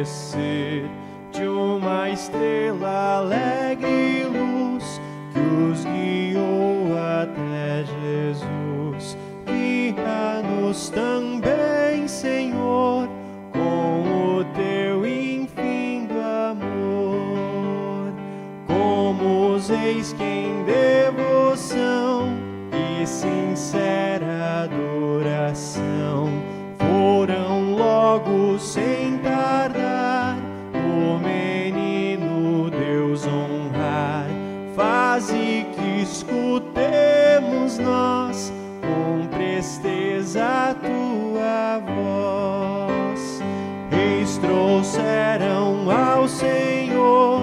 resplandecer de uma estrela alegre e luz que os guiou até Jesus. Guia-nos também, Senhor, com o teu infindo amor. Como os eis que em devoção e sincera adoração foram logo sem tardar o menino Deus honrar. Faze que escutemos nós com presteza a tua voz. Reis trouxeram ao Senhor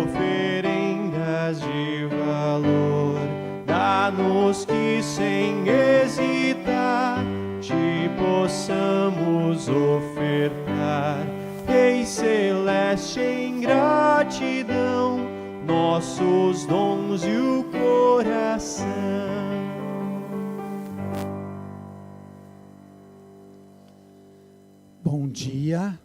oferendas de valor. Dá-nos que sem hesitar te possamos ofertar. Rei celeste, em gratidão, nossos dons e o coração. Bom dia,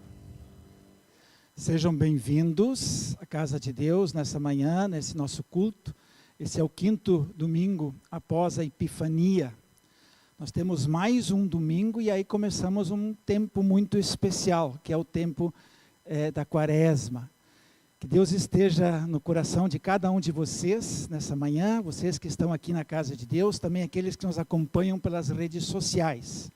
sejam bem-vindos à Casa de Deus nessa manhã, nesse nosso culto. Esse é o 5º domingo após a Epifania. Nós temos mais um domingo e aí começamos um tempo muito especial, que é o tempo da Quaresma. Que Deus esteja no coração de cada um de vocês nessa manhã, vocês que estão aqui na Casa de Deus, também aqueles que nos acompanham pelas redes sociais.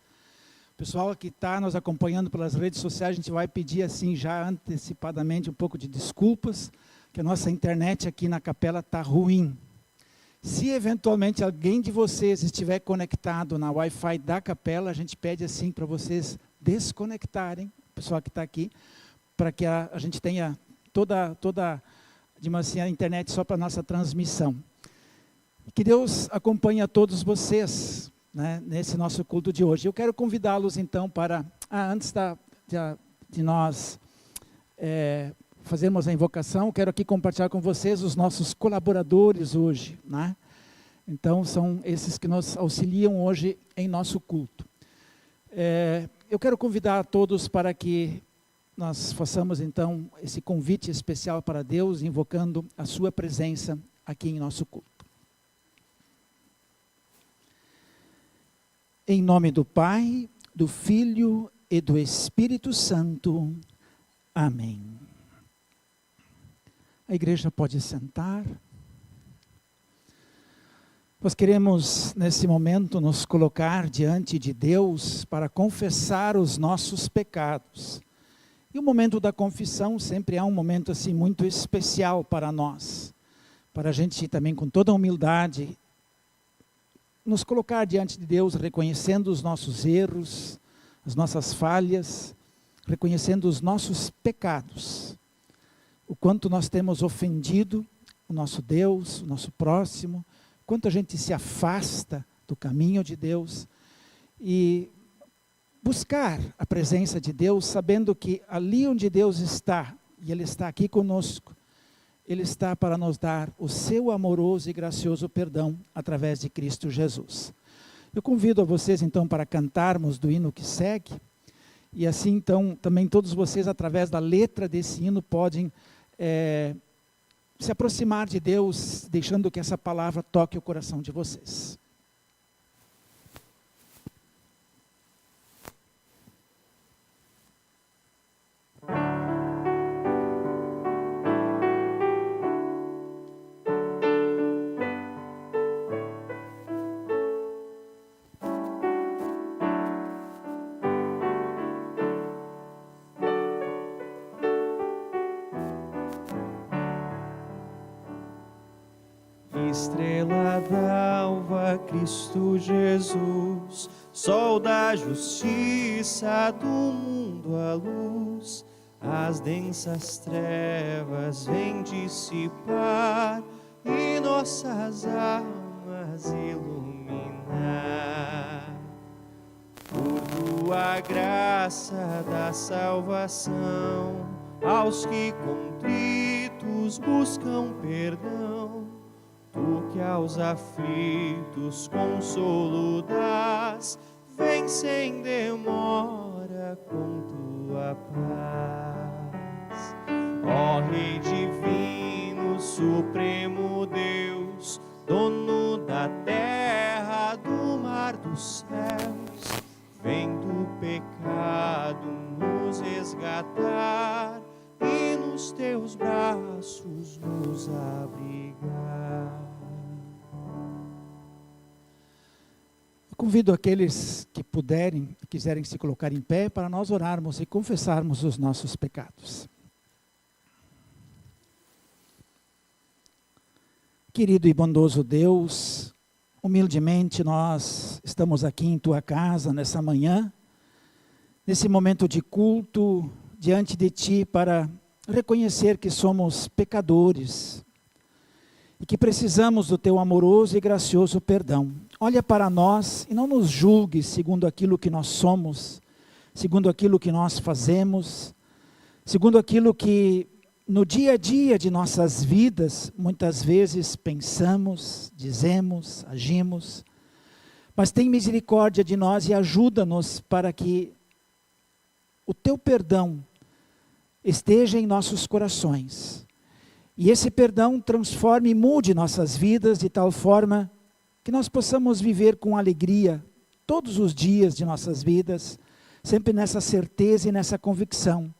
O pessoal que está nos acompanhando pelas redes sociais, a gente vai pedir assim já antecipadamente um pouco de desculpas, que a nossa internet aqui na capela está ruim. Se eventualmente alguém de vocês estiver conectado na Wi-Fi da capela, a gente pede assim para vocês desconectarem, o pessoal que está aqui, para que a gente tenha toda assim, a internet só para a nossa transmissão. Que Deus acompanhe a todos vocês, né, nesse nosso culto de hoje. Eu quero convidá-los então para, antes de nós fazermos a invocação, quero aqui compartilhar com vocês os nossos colaboradores hoje, né? Então são esses que nos auxiliam hoje em nosso culto. Eu quero convidar a todos para que nós façamos então esse convite especial para Deus, invocando a sua presença aqui em nosso culto. Em nome do Pai, do Filho e do Espírito Santo. Amém. A igreja pode sentar. Nós queremos, nesse momento, nos colocar diante de Deus para confessar os nossos pecados. E o momento da confissão sempre é um momento assim muito especial para nós. Para a gente também, com toda a humildade, nos colocar diante de Deus, reconhecendo os nossos erros, as nossas falhas, reconhecendo os nossos pecados. O quanto nós temos ofendido o nosso Deus, o nosso próximo, quanto a gente se afasta do caminho de Deus e buscar a presença de Deus, sabendo que ali onde Deus está, e Ele está aqui conosco, Ele está para nos dar o seu amoroso e gracioso perdão através de Cristo Jesus. Eu convido a vocês então para cantarmos do hino que segue, e assim então também todos vocês através da letra desse hino podem se aproximar de Deus, deixando que essa palavra toque o coração de vocês. Estrela d'alva, Cristo Jesus, sol da justiça, do mundo a luz, as densas trevas vêm dissipar e nossas almas iluminar. Por tua graça da salvação, aos que contritos buscam perdão, tu que aos aflitos consolo dás, vem sem demora com tua paz. resgatar e nos teus braços nos abrigar. Eu convido aqueles que puderem, quiserem se colocar em pé para nós orarmos e confessarmos os nossos pecados. Querido e bondoso Deus, humildemente nós estamos aqui em Tua casa nessa manhã, nesse momento de culto, diante de Ti para reconhecer que somos pecadores e que precisamos do Teu amoroso e gracioso perdão. Olha para nós e não nos julgue segundo aquilo que nós somos, segundo aquilo que nós fazemos, segundo aquilo que no dia a dia de nossas vidas, muitas vezes pensamos, dizemos, agimos, mas tem misericórdia de nós e ajuda-nos para que o Teu perdão esteja em nossos corações. E esse perdão transforme e mude nossas vidas de tal forma que nós possamos viver com alegria todos os dias de nossas vidas, sempre nessa certeza e nessa convicção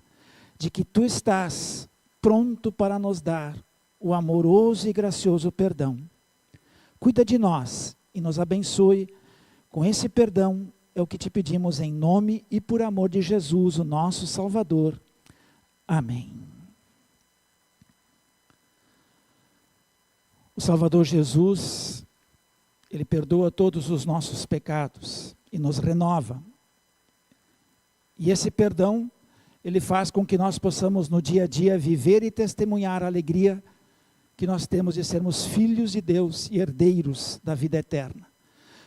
de que Tu estás pronto para nos dar o amoroso e gracioso perdão. Cuida de nós e nos abençoe com esse perdão, é o que te pedimos em nome e por amor de Jesus, o nosso Salvador. Amém. O Salvador Jesus, Ele perdoa todos os nossos pecados e nos renova. E esse perdão, Ele faz com que nós possamos no dia a dia viver e testemunhar a alegria que nós temos de sermos filhos de Deus e herdeiros da vida eterna.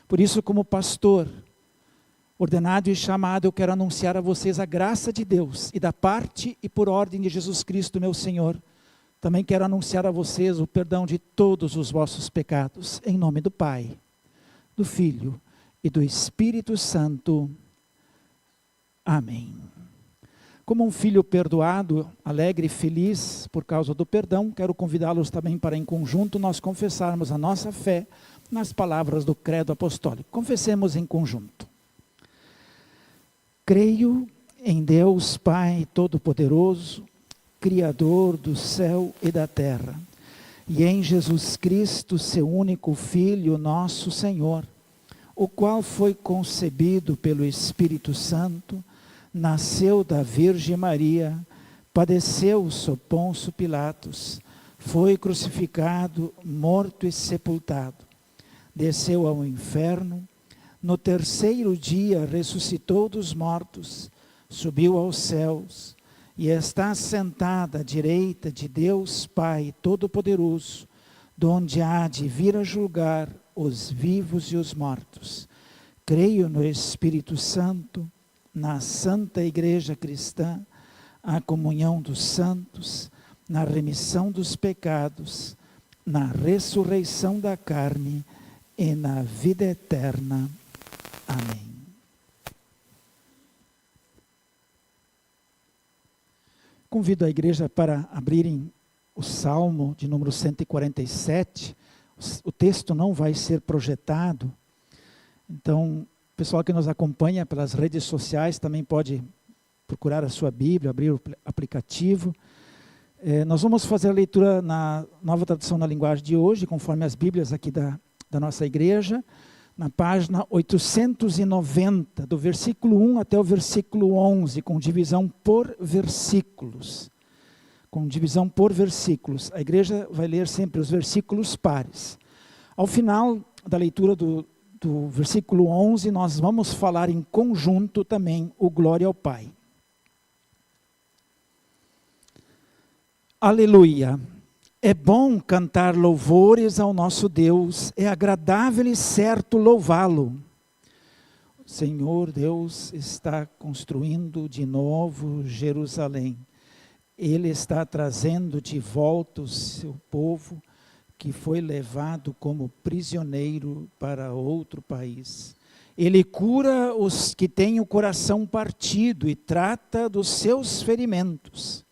Por isso, como pastor, ordenado e chamado, eu quero anunciar a vocês a graça de Deus e da parte e por ordem de Jesus Cristo, meu Senhor. Também quero anunciar a vocês o perdão de todos os vossos pecados, em nome do Pai, do Filho e do Espírito Santo. Amém. Como um filho perdoado, alegre e feliz por causa do perdão, quero convidá-los também para em conjunto nós confessarmos a nossa fé nas palavras do credo apostólico. Confessemos em conjunto. Creio em Deus Pai Todo-Poderoso, Criador do céu e da terra, e em Jesus Cristo, seu único Filho, nosso Senhor, o qual foi concebido pelo Espírito Santo, nasceu da Virgem Maria, padeceu sob Pôncio Pilatos, foi crucificado, morto e sepultado, desceu ao inferno, no terceiro dia ressuscitou dos mortos, subiu aos céus e está sentado à direita de Deus Pai Todo-Poderoso, donde há de vir a julgar os vivos e os mortos. Creio no Espírito Santo, na Santa Igreja Cristã, a comunhão dos santos, na remissão dos pecados, na ressurreição da carne e na vida eterna. Amém. Convido a igreja para abrirem o Salmo de número 147. O texto não vai ser projetado, então o pessoal que nos acompanha pelas redes sociais também pode procurar a sua Bíblia, abrir o aplicativo. Nós vamos fazer a leitura na Nova Tradução na Linguagem de hoje, conforme as Bíblias aqui da nossa igreja, na página 890, do versículo 1 até o versículo 11, com divisão por versículos. A igreja vai ler sempre os versículos pares. Ao final da leitura do versículo 11, nós vamos falar em conjunto também o Glória ao Pai. Aleluia! É bom cantar louvores ao nosso Deus, é agradável e certo louvá-lo. O Senhor Deus está construindo de novo Jerusalém. Ele está trazendo de volta o seu povo, que foi levado como prisioneiro para outro país. Ele cura os que têm o coração partido e trata dos seus ferimentos.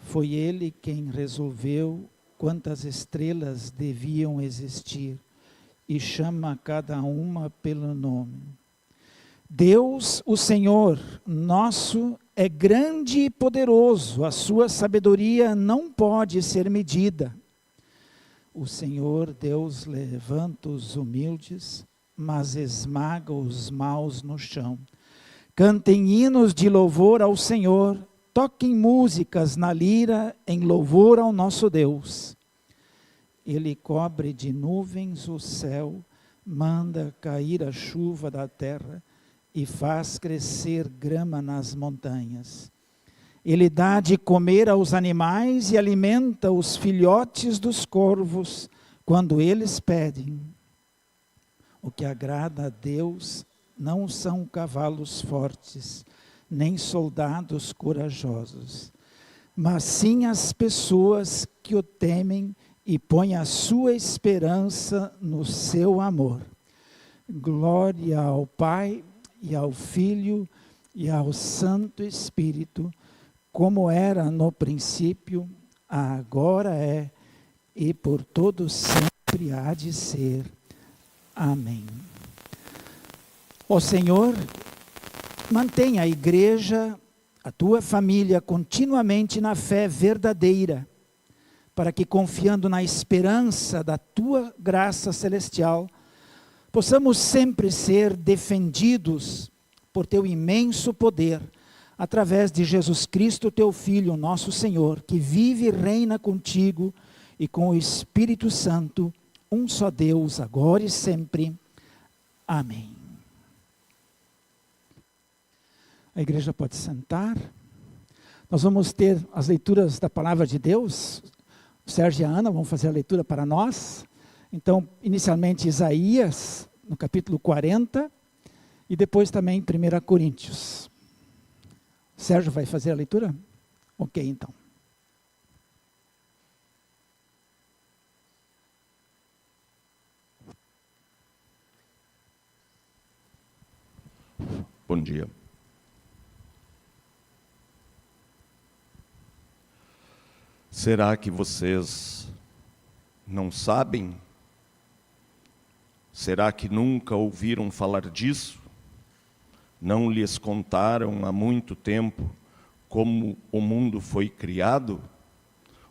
Foi Ele quem resolveu quantas estrelas deviam existir e chama cada uma pelo nome. Deus, o Senhor, nosso, é grande e poderoso, a sua sabedoria não pode ser medida. O Senhor Deus levanta os humildes, mas esmaga os maus no chão. Cantem hinos de louvor ao Senhor, toquem músicas na lira em louvor ao nosso Deus. Ele cobre de nuvens o céu, manda cair a chuva da terra e faz crescer grama nas montanhas. Ele dá de comer aos animais e alimenta os filhotes dos corvos quando eles pedem. O que agrada a Deus não são cavalos fortes, nem soldados corajosos, mas sim as pessoas que o temem e põem a sua esperança no seu amor. Glória ao Pai e ao Filho e ao Santo Espírito, como era no princípio, agora é e por todo sempre há de ser. Amém. Ó Senhor, mantenha a igreja, a tua família continuamente na fé verdadeira, para que, confiando na esperança da tua graça celestial, possamos sempre ser defendidos por teu imenso poder, através de Jesus Cristo, teu Filho, nosso Senhor, que vive e reina contigo e com o Espírito Santo, um só Deus, agora e sempre. Amém. A igreja pode sentar. Nós vamos ter as leituras da Palavra de Deus. O Sérgio e a Ana vão fazer a leitura para nós. Então, inicialmente Isaías, no capítulo 40, e depois também 1 Coríntios. O Sérgio vai fazer a leitura? Ok, então. Bom dia. Será que vocês não sabem? Será que nunca ouviram falar disso? Não lhes contaram há muito tempo como o mundo foi criado?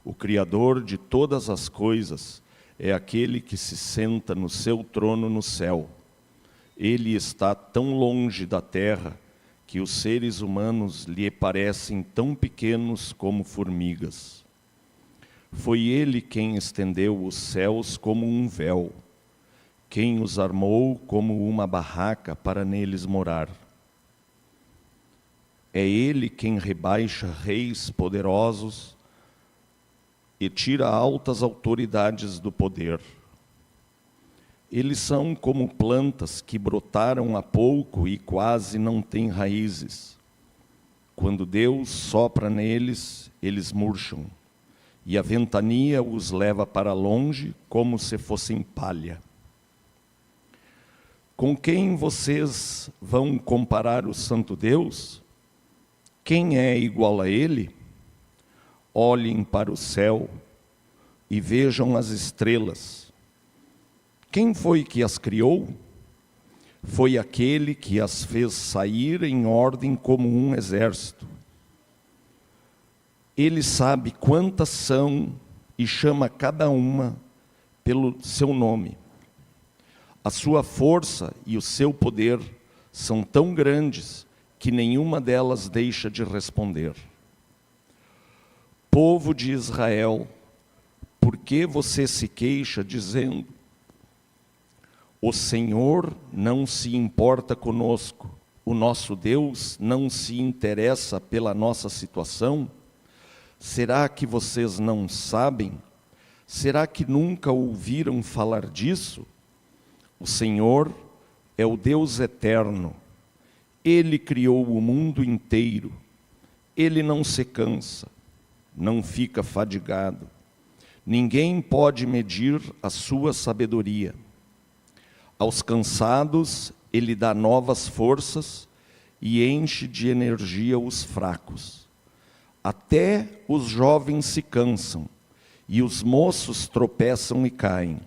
O Criador de todas as coisas é aquele que se senta no seu trono no céu. Ele está tão longe da terra que os seres humanos lhe parecem tão pequenos como formigas. Foi Ele quem estendeu os céus como um véu, quem os armou como uma barraca para neles morar. É Ele quem rebaixa reis poderosos e tira altas autoridades do poder. Eles são como plantas que brotaram há pouco e quase não têm raízes. Quando Deus sopra neles, eles murcham, e a ventania os leva para longe como se fossem palha. Com quem vocês vão comparar o Santo Deus? Quem é igual a Ele? Olhem para o céu e vejam as estrelas. Quem foi que as criou? Foi aquele que as fez sair em ordem como um exército. Ele sabe quantas são e chama cada uma pelo seu nome. A sua força e o seu poder são tão grandes que nenhuma delas deixa de responder. Povo de Israel, por que você se queixa dizendo: o Senhor não se importa conosco, o nosso Deus não se interessa pela nossa situação? Será que vocês não sabem? Será que nunca ouviram falar disso? O Senhor é o Deus eterno. Ele criou o mundo inteiro. Ele não se cansa, não fica fadigado. Ninguém pode medir a sua sabedoria. Aos cansados, Ele dá novas forças e enche de energia os fracos. Até os jovens se cansam e os moços tropeçam e caem.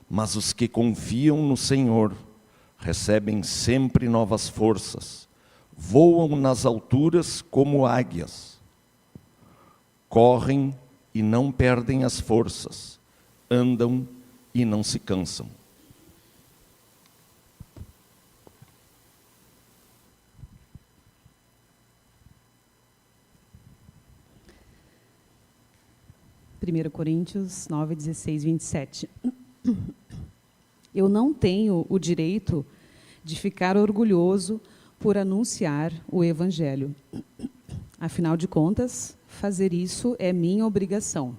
Mas os que confiam no Senhor recebem sempre novas forças, voam nas alturas como águias, correm e não perdem as forças, andam e não se cansam. Primeiro Coríntios 9, 16, 27. Eu não tenho o direito de ficar orgulhoso por anunciar o Evangelho. Afinal de contas, fazer isso é minha obrigação.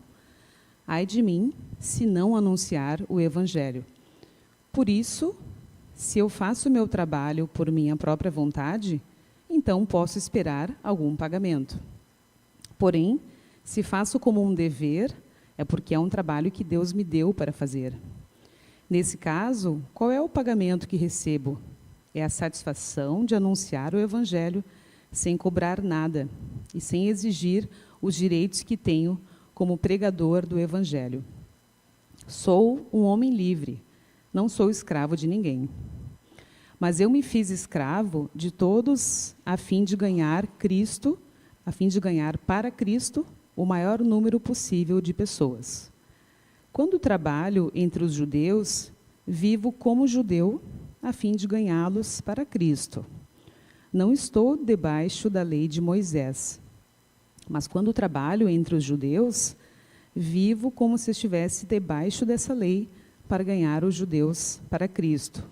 Ai de mim, se não anunciar o Evangelho. Por isso, se eu faço meu trabalho por minha própria vontade, então posso esperar algum pagamento. Porém, se faço como um dever, é porque é um trabalho que Deus me deu para fazer. Nesse caso, qual é o pagamento que recebo? É a satisfação de anunciar o Evangelho sem cobrar nada e sem exigir os direitos que tenho como pregador do Evangelho. Sou um homem livre, não sou escravo de ninguém. Mas eu me fiz escravo de todos a fim de ganhar para Cristo o maior número possível de pessoas. Quando trabalho entre os judeus, vivo como judeu a fim de ganhá-los para Cristo. Não estou debaixo da lei de Moisés, mas quando trabalho entre os judeus, vivo como se estivesse debaixo dessa lei para ganhar os judeus para Cristo.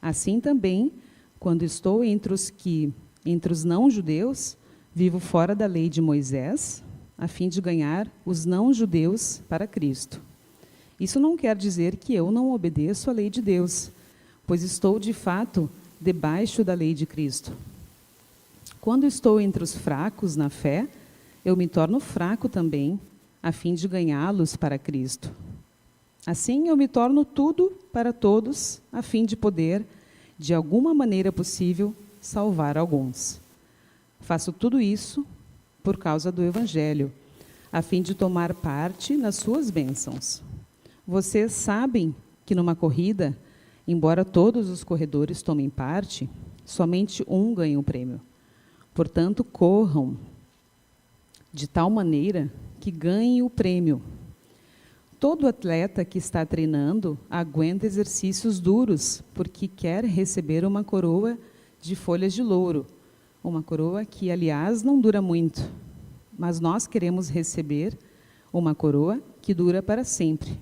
Assim também, quando estou entre os não-judeus, vivo fora da lei de Moisés, a fim de ganhar os não-judeus para Cristo. Isso não quer dizer que eu não obedeço à lei de Deus, pois estou, de fato, debaixo da lei de Cristo. Quando estou entre os fracos na fé, eu me torno fraco também, a fim de ganhá-los para Cristo. Assim, eu me torno tudo para todos, a fim de poder, de alguma maneira possível, salvar alguns. Faço tudo isso por causa do Evangelho, a fim de tomar parte nas suas bênçãos. Vocês sabem que numa corrida, embora todos os corredores tomem parte, somente um ganha o prêmio. Portanto, corram de tal maneira que ganhem o prêmio. Todo atleta que está treinando aguenta exercícios duros, porque quer receber uma coroa de folhas de louro, uma coroa que, aliás, não dura muito, mas nós queremos receber uma coroa que dura para sempre.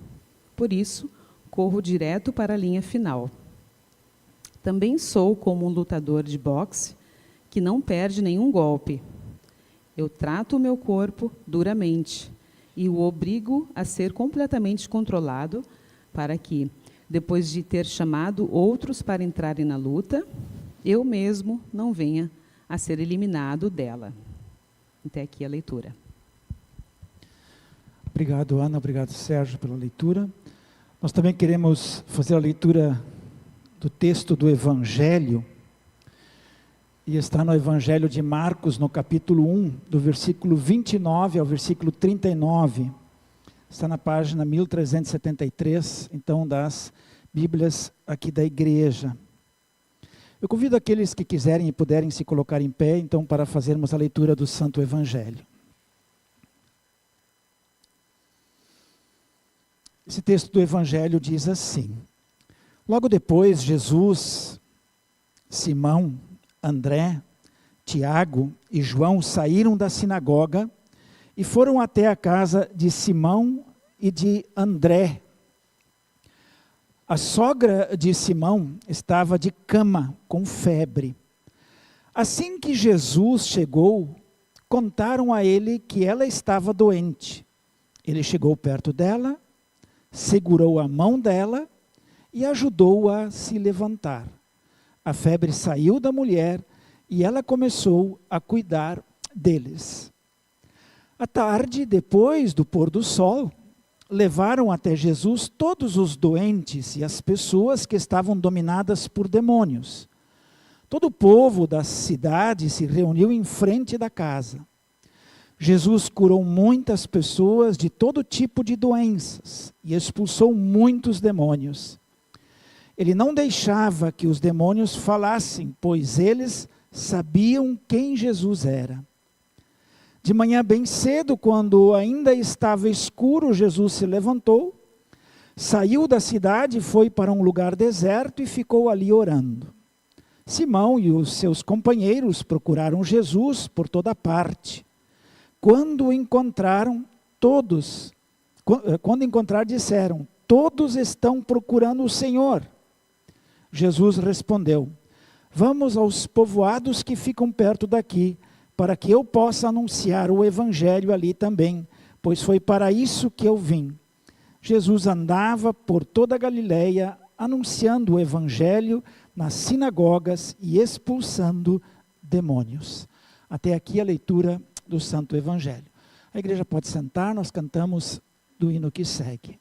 Por isso, corro direto para a linha final. Também sou como um lutador de boxe que não perde nenhum golpe. Eu trato o meu corpo duramente e o obrigo a ser completamente controlado para que, depois de ter chamado outros para entrarem na luta, eu mesmo não venha a ser eliminado dela. Até aqui a leitura. Obrigado, Ana. Obrigado, Sérgio, pela leitura. Nós também queremos fazer a leitura do texto do Evangelho, e está no Evangelho de Marcos, no capítulo 1, do versículo 29 ao versículo 39. Está na página 1373, então, das Bíblias aqui da igreja. Eu convido aqueles que quiserem e puderem se colocar em pé, então, para fazermos a leitura do Santo Evangelho. Esse texto do Evangelho diz assim: logo depois, Jesus, Simão, André, Tiago e João saíram da sinagoga e foram até a casa de Simão e de André. A sogra de Simão estava de cama, com febre. Assim que Jesus chegou, contaram a ele que ela estava doente. Ele chegou perto dela, segurou a mão dela e ajudou-a a se levantar. A febre saiu da mulher e ela começou a cuidar deles. À tarde, depois do pôr do sol, levaram até Jesus todos os doentes e as pessoas que estavam dominadas por demônios. Todo o povo da cidade se reuniu em frente da casa. Jesus curou muitas pessoas de todo tipo de doenças e expulsou muitos demônios. Ele não deixava que os demônios falassem, pois eles sabiam quem Jesus era. De manhã bem cedo, quando ainda estava escuro, Jesus se levantou, saiu da cidade, foi para um lugar deserto e ficou ali orando. Simão e os seus companheiros procuraram Jesus por toda parte. Quando encontraram, disseram: todos estão procurando o Senhor. Jesus respondeu: vamos aos povoados que ficam perto daqui, para que eu possa anunciar o evangelho ali também, pois foi para isso que eu vim. Jesus andava por toda a Galileia, anunciando o evangelho nas sinagogas e expulsando demônios. Até aqui a leitura do Santo Evangelho. A igreja pode sentar, nós cantamos do hino que segue.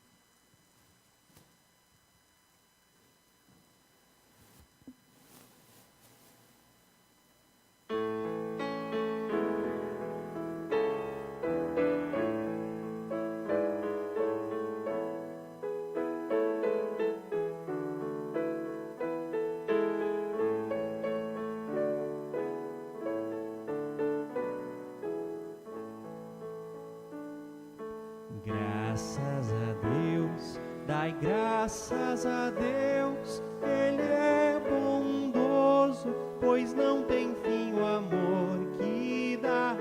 Graças a Deus, dai graças a Deus, Ele é bondoso, pois não tem fim o amor que dá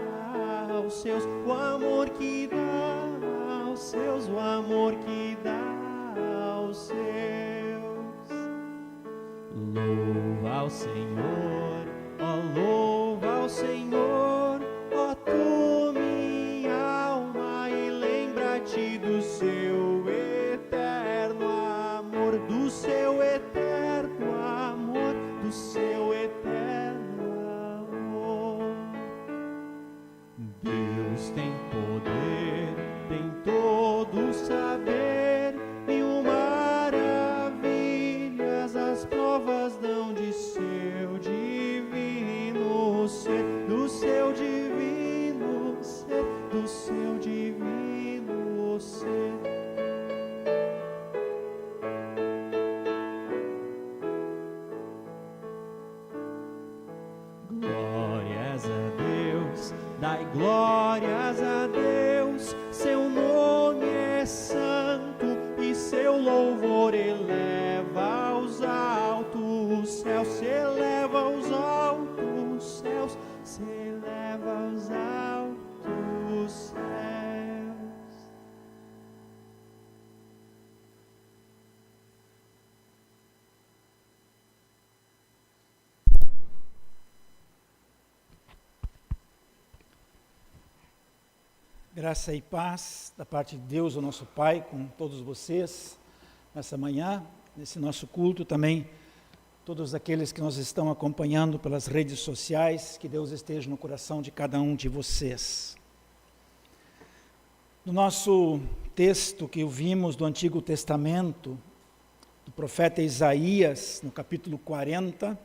aos seus, o amor que dá aos seus, o amor que dá aos seus. Louva ao Senhor, ó louva ao Senhor, ó tu minha alma, e lembra-te do seu eterno amor, do seu eterno amor, do seu eterno amor. Deus tem poder, tem todo o saber, mil maravilhas as provas dão de seu divino ser, do seu divino ser, do seu divino ser. Glórias a Deus, dai glórias a Deus, seu nome é santo e seu louvor eleva aos altos céus, se eleva aos altos céus, se eleva aos altos céus. Graça e paz da parte de Deus, o nosso Pai, com todos vocês, nessa manhã, nesse nosso culto também, todos aqueles que nos estão acompanhando pelas redes sociais, que Deus esteja no coração de cada um de vocês. No nosso texto que ouvimos do Antigo Testamento, do profeta Isaías, no capítulo 40,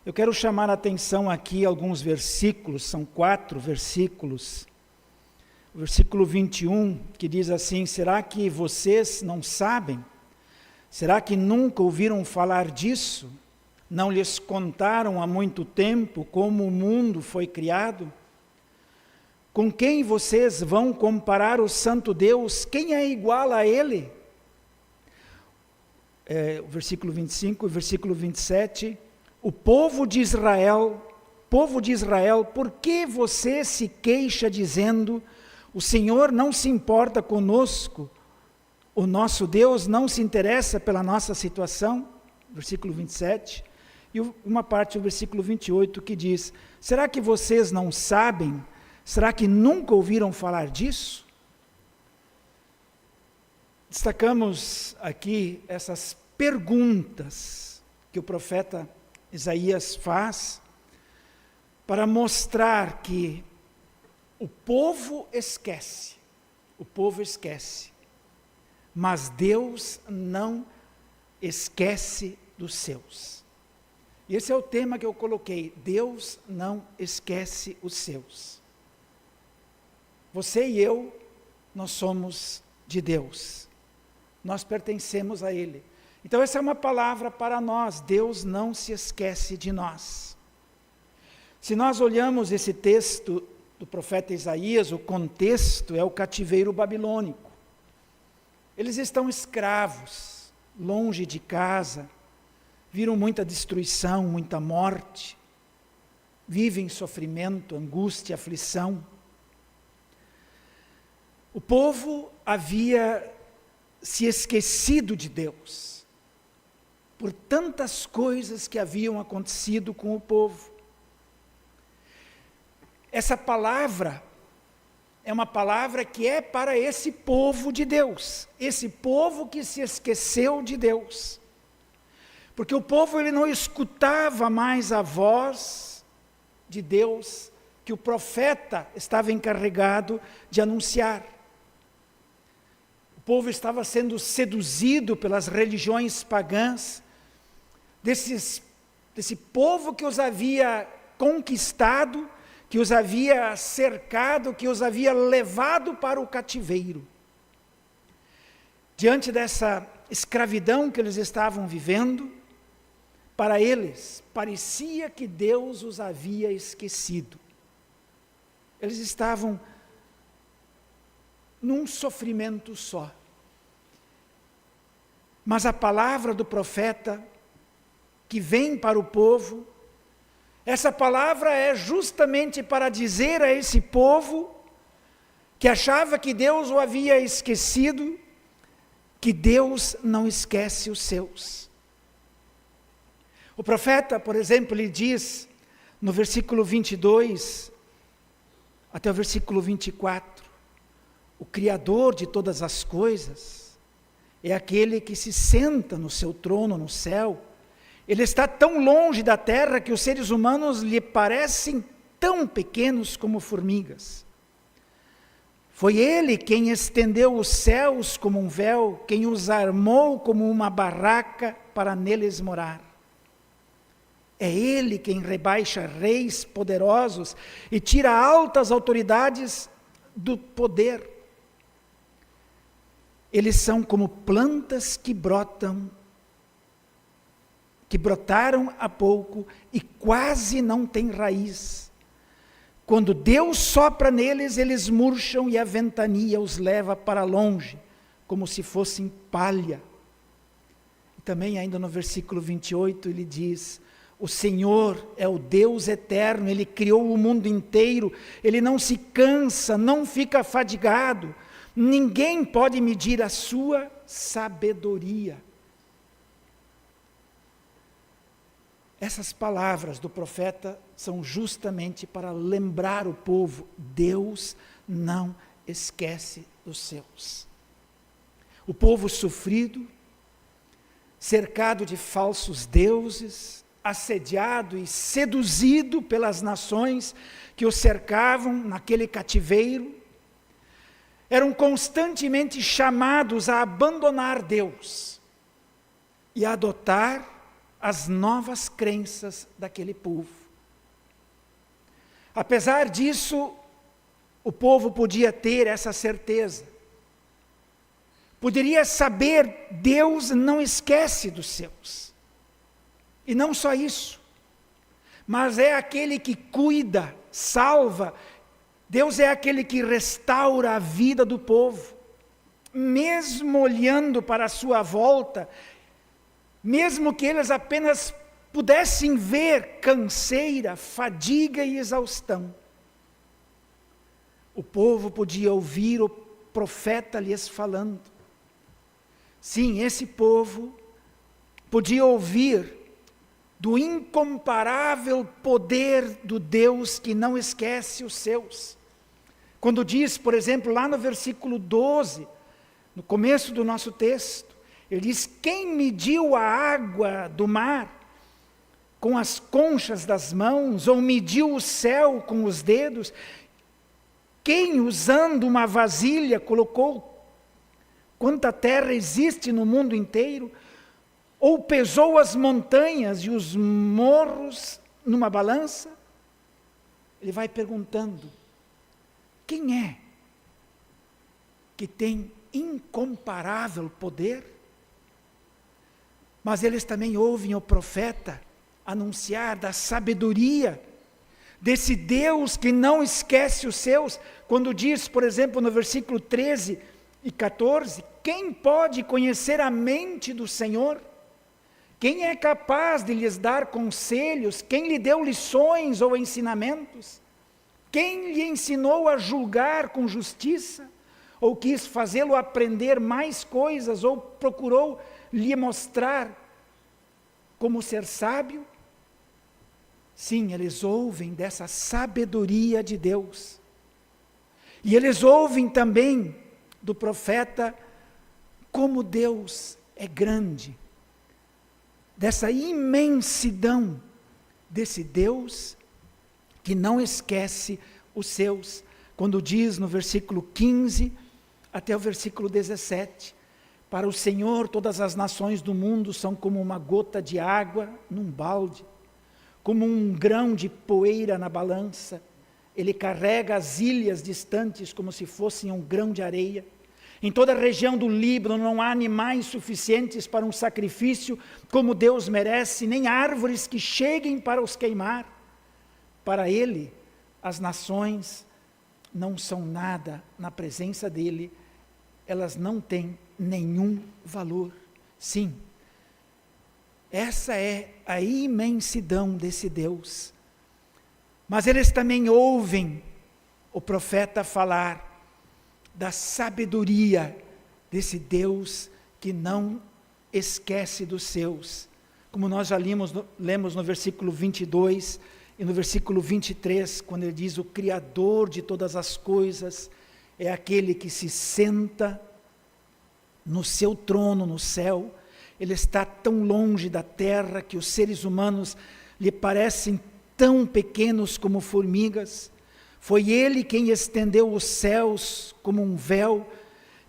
eu quero chamar a atenção aqui a alguns versículos, são 4 versículos. O versículo 21, que diz assim: será que vocês não sabem? Será que nunca ouviram falar disso? Não lhes contaram há muito tempo como o mundo foi criado? Com quem vocês vão comparar o Santo Deus? Quem é igual a Ele? O versículo 25, o versículo 27, o povo de Israel, por que você se queixa dizendo: o Senhor não se importa conosco, o nosso Deus não se interessa pela nossa situação? Versículo 27, e uma parte do versículo 28 que diz: será que vocês não sabem? Será que nunca ouviram falar disso? Destacamos aqui essas perguntas que o profeta Isaías faz para mostrar que o povo esquece, mas Deus não esquece dos seus. E esse é o tema que eu coloquei: Deus não esquece os seus. Você e eu, nós somos de Deus, nós pertencemos a Ele. Então essa é uma palavra para nós: Deus não se esquece de nós. Se nós olhamos esse texto do profeta Isaías, o contexto é o cativeiro babilônico. Eles estão escravos, longe de casa, viram muita destruição, muita morte, vivem sofrimento, angústia, aflição. O povo havia se esquecido de Deus, por tantas coisas que haviam acontecido com o povo. Essa palavra é uma palavra que é para esse povo de Deus, esse povo que se esqueceu de Deus. Porque o povo ele não escutava mais a voz de Deus que o profeta estava encarregado de anunciar. O povo estava sendo seduzido pelas religiões pagãs, desse povo que os havia conquistado, que os havia cercado, que os havia levado para o cativeiro. Diante dessa escravidão que eles estavam vivendo, para eles parecia que Deus os havia esquecido. Eles estavam num sofrimento só. Mas a palavra do profeta que vem para o povo, essa palavra é justamente para dizer a esse povo que achava que Deus o havia esquecido, que Deus não esquece os seus. O profeta, por exemplo, lhe diz no versículo 22 até o versículo 24, o Criador de todas as coisas é aquele que se senta no seu trono no céu. Ele está tão longe da terra que os seres humanos lhe parecem tão pequenos como formigas. Foi Ele quem estendeu os céus como um véu, quem os armou como uma barraca para neles morar. É Ele quem rebaixa reis poderosos e tira altas autoridades do poder. Eles são como plantas que brotaram há pouco e quase não têm raiz. Quando Deus sopra neles, eles murcham e a ventania os leva para longe, como se fossem palha. E também ainda no versículo 28 ele diz: o Senhor é o Deus eterno, Ele criou o mundo inteiro, Ele não se cansa, não fica fadigado, ninguém pode medir a sua sabedoria. Essas palavras do profeta são justamente para lembrar o povo: Deus não esquece os seus. O povo sofrido, cercado de falsos deuses, assediado e seduzido pelas nações que o cercavam naquele cativeiro, eram constantemente chamados a abandonar Deus e a adotar as novas crenças daquele povo. Apesar disso, o povo podia ter essa certeza. Poderia saber, Deus não esquece dos seus. E não só isso, mas é aquele que cuida, salva. Deus é aquele que restaura a vida do povo. Mesmo olhando para a sua volta, mesmo que eles apenas pudessem ver canseira, fadiga e exaustão, o povo podia ouvir o profeta lhes falando. Sim, esse povo podia ouvir do incomparável poder do Deus que não esquece os seus. Quando diz, por exemplo, lá no versículo 12, no começo do nosso texto, ele diz: quem mediu a água do mar com as conchas das mãos, ou mediu o céu com os dedos? Quem, usando uma vasilha, colocou quanta terra existe no mundo inteiro? Ou pesou as montanhas e os morros numa balança? Ele vai perguntando: quem é que tem incomparável poder? Mas eles também ouvem o profeta anunciar da sabedoria desse Deus que não esquece os seus, quando diz, por exemplo, no versículo 13 e 14, quem pode conhecer a mente do Senhor? Quem é capaz de lhes dar conselhos? Quem lhe deu lições ou ensinamentos? Quem lhe ensinou a julgar com justiça? Ou quis fazê-lo aprender mais coisas? Ou procurou lhe mostrar como ser sábio? Sim, eles ouvem dessa sabedoria de Deus. E eles ouvem também do profeta como Deus é grande, dessa imensidão desse Deus que não esquece os seus. Quando diz no versículo 15 até o versículo 17, para o Senhor todas as nações do mundo são como uma gota de água num balde, como um grão de poeira na balança. Ele carrega as ilhas distantes como se fossem um grão de areia. Em toda a região do Líbano não há animais suficientes para um sacrifício como Deus merece, nem árvores que cheguem para os queimar. Para Ele, as nações não são nada na presença dEle, elas não têm nenhum valor. Sim, essa é a imensidão desse Deus. Mas eles também ouvem o profeta falar da sabedoria desse Deus que não esquece dos seus. Como nós já lemos no versículo 22 e no versículo 23, quando ele diz: o Criador de todas as coisas é aquele que se senta no seu trono no céu. Ele está tão longe da terra que os seres humanos lhe parecem tão pequenos como formigas. Foi Ele quem estendeu os céus como um véu,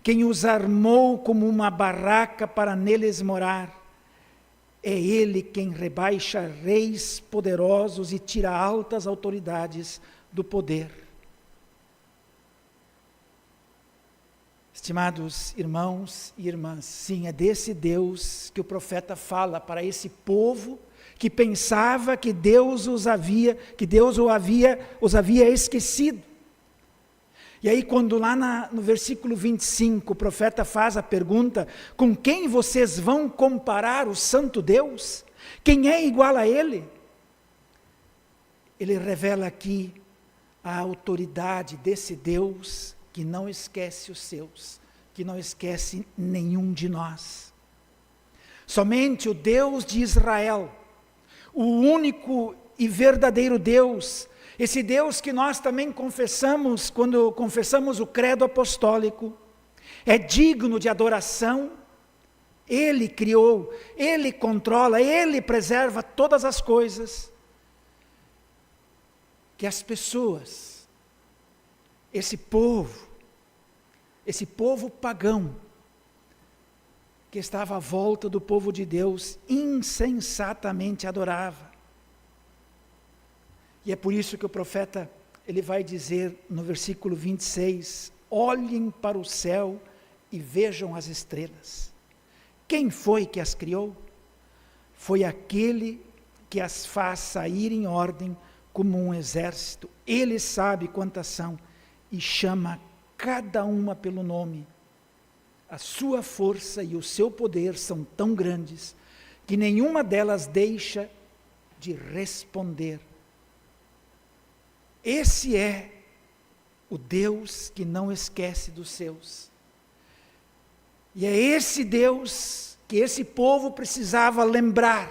quem os armou como uma barraca para neles morar. É Ele quem rebaixa reis poderosos e tira altas autoridades do poder. Estimados irmãos e irmãs, sim, é desse Deus que o profeta fala para esse povo que pensava que Deus os havia esquecido. E aí quando lá no versículo 25 o profeta faz a pergunta: com quem vocês vão comparar o santo Deus? Quem é igual a Ele? Ele revela aqui a autoridade desse Deus que não esquece os seus, que não esquece nenhum de nós. Somente o Deus de Israel, o único e verdadeiro Deus, esse Deus que nós também confessamos quando confessamos o credo apostólico, é digno de adoração. Ele criou, Ele controla, Ele preserva todas as coisas. Que as pessoas, esse povo pagão, que estava à volta do povo de Deus, insensatamente adorava. E é por isso que o profeta, ele vai dizer no versículo 26, olhem para o céu e vejam as estrelas. Quem foi que as criou? Foi aquele que as faz sair em ordem como um exército. Ele sabe quantas são e chama cada uma pelo nome. A sua força e o seu poder são tão grandes que nenhuma delas deixa de responder. Esse é o Deus que não esquece dos seus. E é esse Deus que esse povo precisava lembrar.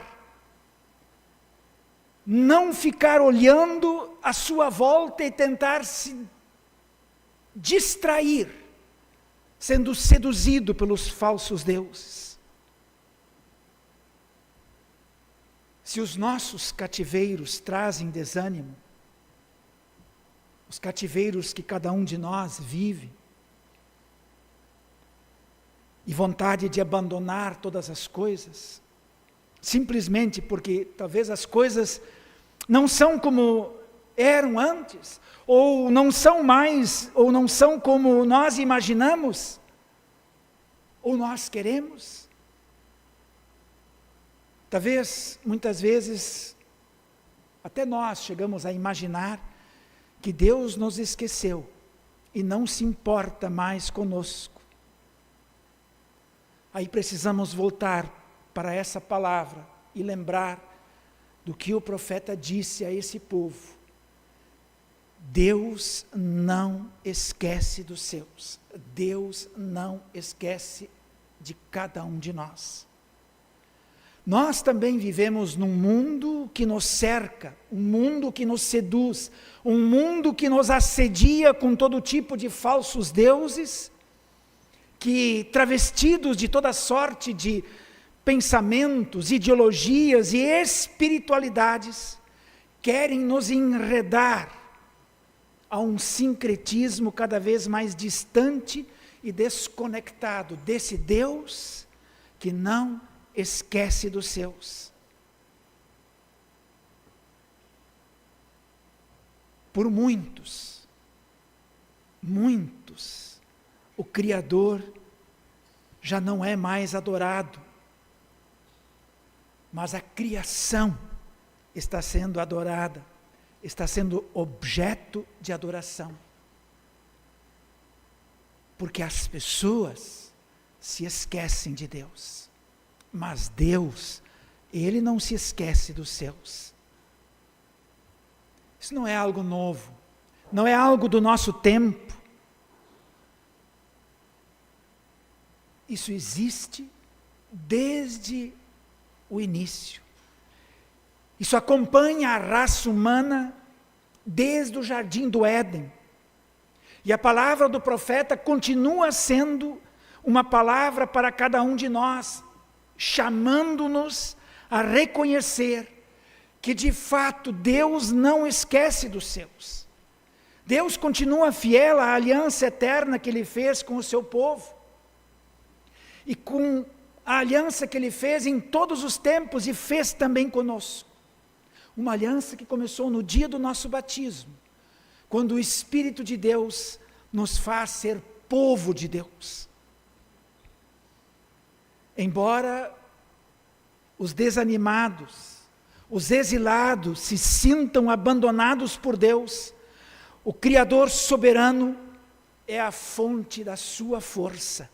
Não ficar olhando à sua volta e tentar se distrair, sendo seduzido pelos falsos deuses. Se os nossos cativeiros trazem desânimo, os cativeiros que cada um de nós vive, e vontade de abandonar todas as coisas, simplesmente porque talvez as coisas não são como eram antes, ou não são mais, ou não são como nós imaginamos, ou nós queremos. Talvez, muitas vezes, Até nós chegamos a imaginar que Deus nos esqueceu e não se importa mais conosco. Aí precisamos voltar para essa palavra e lembrar do que o profeta disse a esse povo. Deus não esquece dos seus. Deus não esquece de cada um de nós. Nós também vivemos num mundo que nos cerca, um mundo que nos seduz, um mundo que nos assedia com todo tipo de falsos deuses, que travestidos de toda sorte de pensamentos, ideologias e espiritualidades, querem nos enredar a um sincretismo cada vez mais distante e desconectado desse Deus que não esquece dos seus. Por muitos, o Criador já não é mais adorado, mas a criação está sendo adorada, está sendo objeto de adoração. Porque as pessoas se esquecem de Deus. Mas Deus, Ele não se esquece dos seus. Isso não é algo novo, não é algo do nosso tempo. Isso existe desde o início. Isso acompanha a raça humana desde o jardim do Éden. E a palavra do profeta continua sendo uma palavra para cada um de nós, chamando-nos a reconhecer que de fato Deus não esquece dos seus. Deus continua fiel à aliança eterna que Ele fez com o seu povo. E com a aliança que Ele fez em todos os tempos e fez também conosco. Uma aliança que começou no dia do nosso batismo, quando o Espírito de Deus nos faz ser povo de Deus. Embora os desanimados, os exilados se sintam abandonados por Deus, o Criador soberano é a fonte da sua força.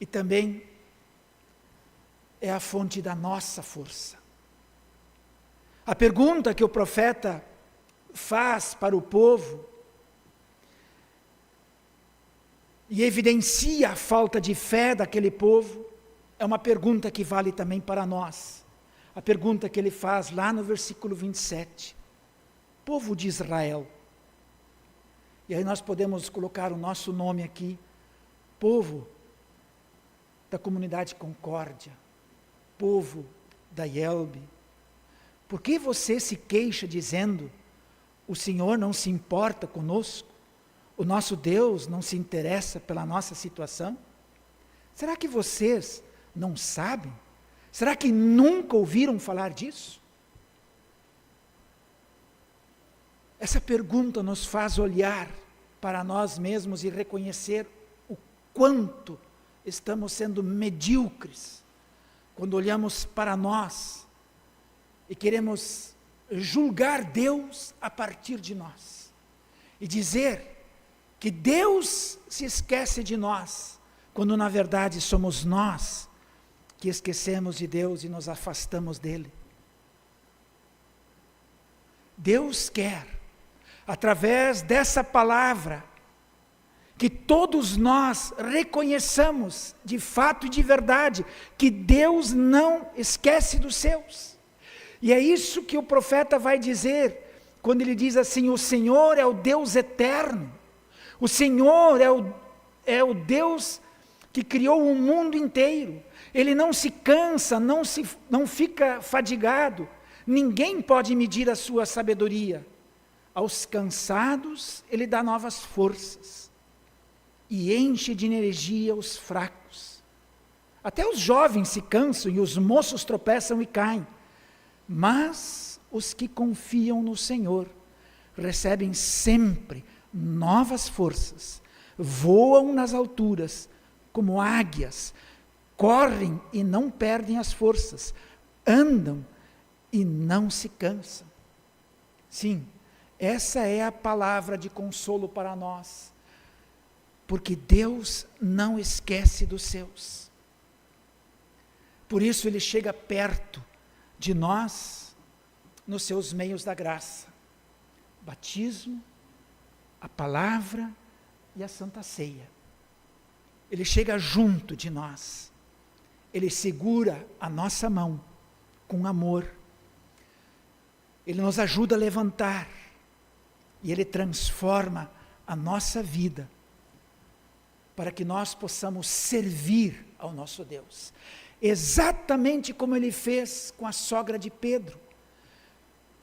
E também é a fonte da nossa força. A pergunta que o profeta faz para o povo e evidencia a falta de fé daquele povo, é uma pergunta que vale também para nós. A pergunta que ele faz lá no versículo 27. Povo de Israel. E aí nós podemos colocar o nosso nome aqui, povo da comunidade Concórdia, povo da IELB. Por que você se queixa dizendo, o Senhor não se importa conosco? O nosso Deus não se interessa pela nossa situação? Será que vocês não sabem? Será que nunca ouviram falar disso? Essa pergunta nos faz olhar para nós mesmos e reconhecer o quanto estamos sendo medíocres quando olhamos para nós e queremos julgar Deus a partir de nós e dizer que Deus se esquece de nós, quando na verdade somos nós que esquecemos de Deus e nos afastamos dele. Deus quer, através dessa palavra, que todos nós reconheçamos de fato e de verdade que Deus não esquece dos seus. E é isso que o profeta vai dizer quando ele diz assim: o Senhor é o Deus eterno, o Senhor é o Deus que criou o mundo inteiro. Ele não se cansa, não fica fadigado. Ninguém pode medir a sua sabedoria. Aos cansados ele dá novas forças e enche de energia os fracos. Até os jovens se cansam e os moços tropeçam e caem. Mas os que confiam no Senhor recebem sempre novas forças, voam nas alturas como águias, correm e não perdem as forças, andam e não se cansam. Sim, essa é a palavra de consolo para nós, porque Deus não esquece dos seus. Por isso Ele chega perto de nós nos seus meios da graça: batismo, a palavra e a Santa Ceia. Ele chega junto de nós, Ele segura a nossa mão com amor, Ele nos ajuda a levantar, e Ele transforma a nossa vida, para que nós possamos servir ao nosso Deus, exatamente como Ele fez com a sogra de Pedro,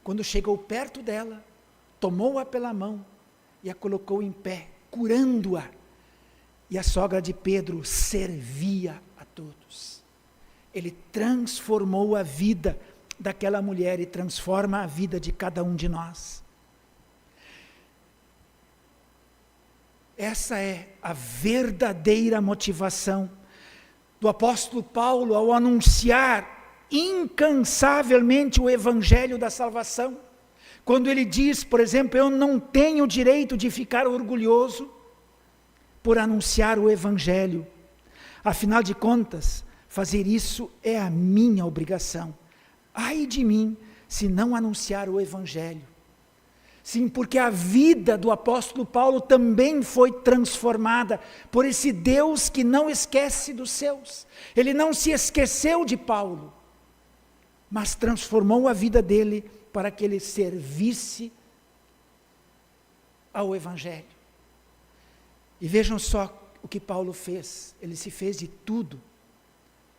quando chegou perto dela, tomou-a pela mão e a colocou em pé, curando-a, e a sogra de Pedro servia a todos. Ele transformou a vida daquela mulher e transforma a vida de cada um de nós. Essa é a verdadeira motivação do apóstolo Paulo ao anunciar incansavelmente o evangelho da salvação. Quando ele diz, por exemplo: eu não tenho direito de ficar orgulhoso por anunciar o evangelho. Afinal de contas, fazer isso é a minha obrigação. Ai de mim se não anunciar o evangelho. Sim, porque a vida do apóstolo Paulo também foi transformada por esse Deus que não esquece dos seus. Ele não se esqueceu de Paulo, mas transformou a vida dele para que ele servisse ao evangelho. E vejam só o que Paulo fez. Ele se fez de tudo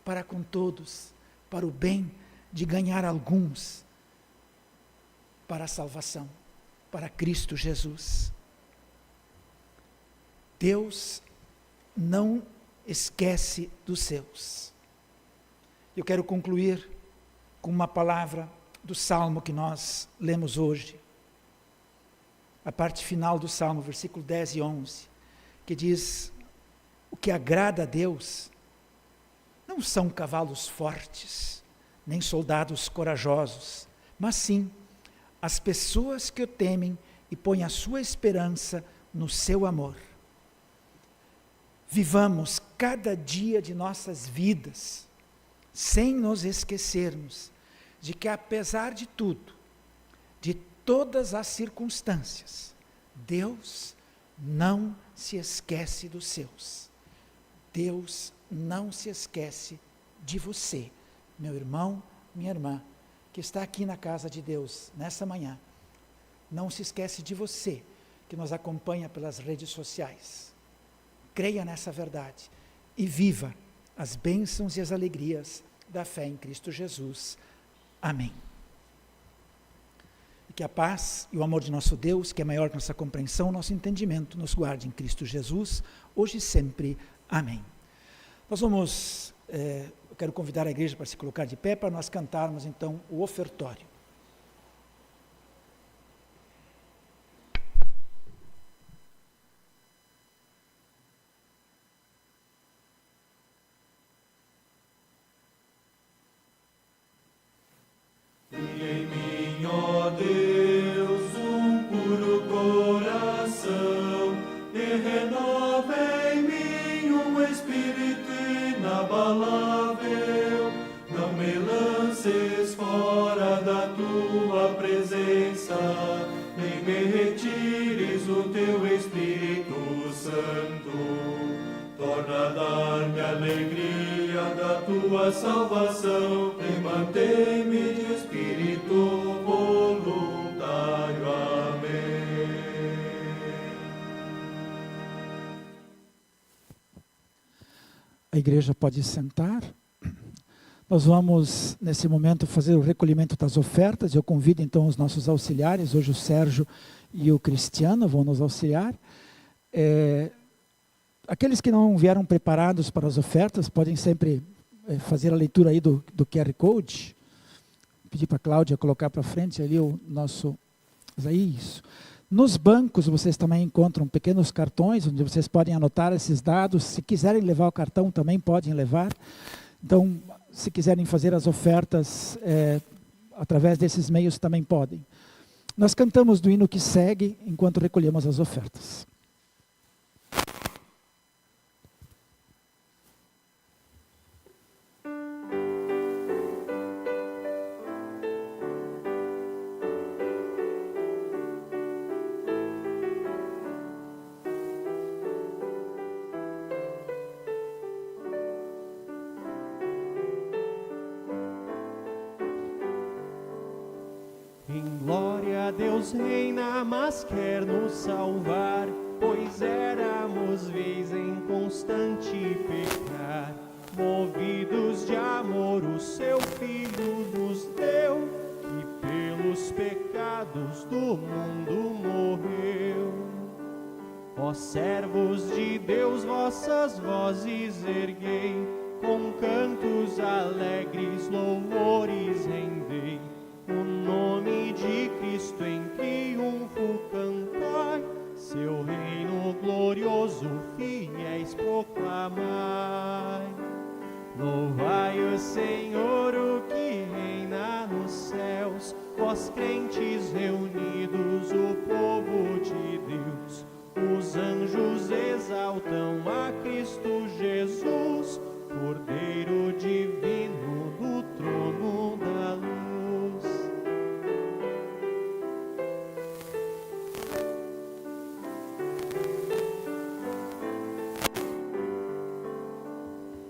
para com todos, para o bem de ganhar alguns para a salvação, para Cristo Jesus. Deus não esquece dos seus. Eu quero concluir com uma palavra do Salmo que nós lemos hoje. A parte final do Salmo, versículo 10 e 11, que diz: o que agrada a Deus não são cavalos fortes, nem soldados corajosos, mas sim as pessoas que o temem e põem a sua esperança no seu amor. Vivamos cada dia de nossas vidas sem nos esquecermos de que, apesar de tudo, de todas as circunstâncias, Deus não se esquece dos seus. Deus não se esquece de você, meu irmão, minha irmã, que está aqui na casa de Deus nessa manhã. Não se esquece de você, que nos acompanha pelas redes sociais. Creia nessa verdade e viva as bênçãos e as alegrias da fé em Cristo Jesus. Amém. E que a paz e o amor de nosso Deus, que é maior que nossa compreensão, nosso entendimento, nos guarde em Cristo Jesus, hoje e sempre. Amém. Nós vamos, eu quero convidar a igreja para se colocar de pé, para nós cantarmos então o ofertório. Salvação e mantém-me de espírito voluntário. Amém. A igreja pode sentar. Nós vamos, nesse momento, fazer o recolhimento das ofertas. Eu convido, então, os nossos auxiliares. Hoje o Sérgio e o Cristiano vão nos auxiliar. Aqueles que não vieram preparados para as ofertas, podem sempre fazer a leitura aí do QR Code. Pedir para a Cláudia colocar para frente ali o nosso... Isso. Nos bancos vocês também encontram pequenos cartões, onde vocês podem anotar esses dados. Se quiserem levar o cartão, também podem levar. Então, se quiserem fazer as ofertas através desses meios também podem. Nós cantamos do hino que segue enquanto recolhemos as ofertas. Em glória Deus reina, mas quer nos salvar, pois éramos vis em constante pecar. Movidos de amor, o seu Filho nos deu, e pelos pecados do mundo morreu. Ó servos de Deus, vossas vozes erguei, com cantos alegres louvores rendei. O nome de Cristo em triunfo cantai, seu reino glorioso fiéis proclamai. Louvai o Senhor, o que reina nos céus, vós crentes reunidos, o povo de Deus. Os anjos exaltam a Cristo Jesus, Cordeiro divino do trono da luz.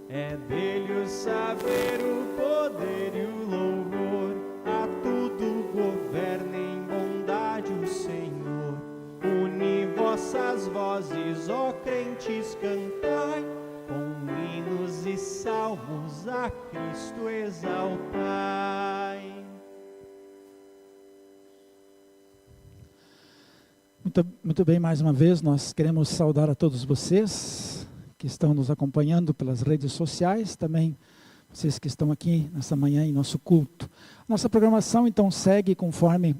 É dele o saber, o poder e o louvor, a tudo governa em bondade o Senhor. Uni vossas vozes, ó crentes, cantai, com hinos e salmos a Cristo exaltai. Muito bem, mais uma vez nós queremos saudar a todos vocês que estão nos acompanhando pelas redes sociais, também vocês que estão aqui nessa manhã em nosso culto. Nossa programação então segue conforme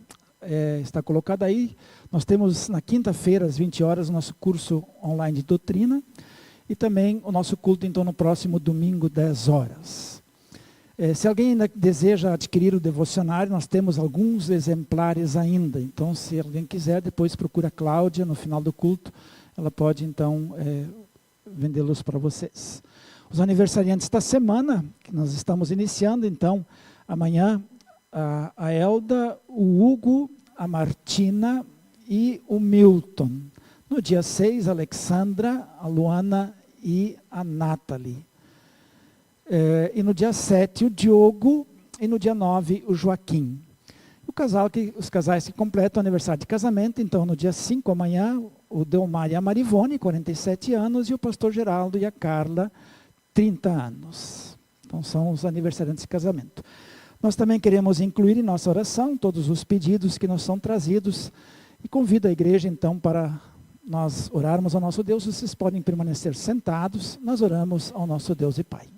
está colocada aí. Nós temos na quinta-feira às 20 horas o nosso curso online de doutrina e também o nosso culto então no próximo domingo 10 horas. Se alguém ainda deseja adquirir o devocionário, nós temos alguns exemplares ainda. Então, se alguém quiser, depois procura a Cláudia no final do culto. Ela pode, então, vendê-los para vocês. Os aniversariantes da semana, que nós estamos iniciando, então, amanhã, a Elda, o Hugo, a Martina e o Milton. No dia 6, a Alexandra, a Luana e a Nathalie. E no dia 7, o Diogo, e no dia 9, o Joaquim. Os casais que completam o aniversário de casamento, então no dia 5, amanhã, o Delmar e a Marivone, 47 anos, e o pastor Geraldo e a Carla, 30 anos. Então são os aniversariantes de casamento. Nós também queremos incluir em nossa oração todos os pedidos que nos são trazidos, e convido a igreja então para nós orarmos ao nosso Deus. Vocês podem permanecer sentados, nós oramos ao nosso Deus e Pai.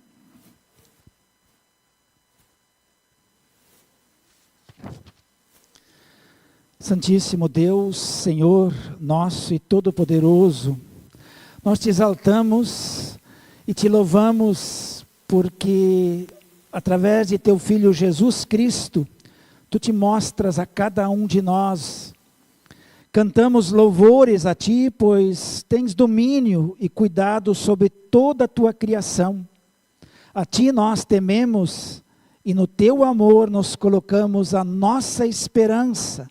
Santíssimo Deus, Senhor nosso e Todo-Poderoso, nós te exaltamos e te louvamos porque, através de teu Filho Jesus Cristo, tu te mostras a cada um de nós. Cantamos louvores a ti, pois tens domínio e cuidado sobre toda a tua criação. A ti nós tememos e no teu amor nos colocamos a nossa esperança,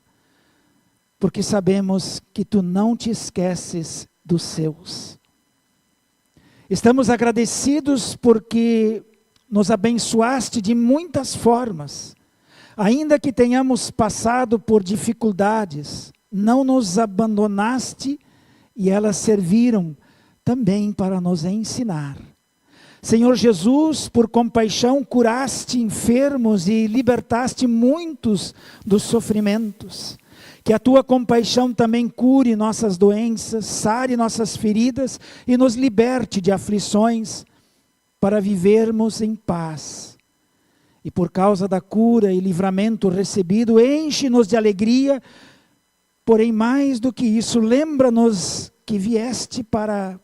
porque sabemos que tu não te esqueces dos seus. Estamos agradecidos porque nos abençoaste de muitas formas. Ainda que tenhamos passado por dificuldades, não nos abandonaste e elas serviram também para nos ensinar. Senhor Jesus, por compaixão curaste enfermos e libertaste muitos dos sofrimentos. Que a tua compaixão também cure nossas doenças, sare nossas feridas e nos liberte de aflições para vivermos em paz. E por causa da cura e livramento recebido, enche-nos de alegria, porém mais do que isso, lembra-nos que vieste para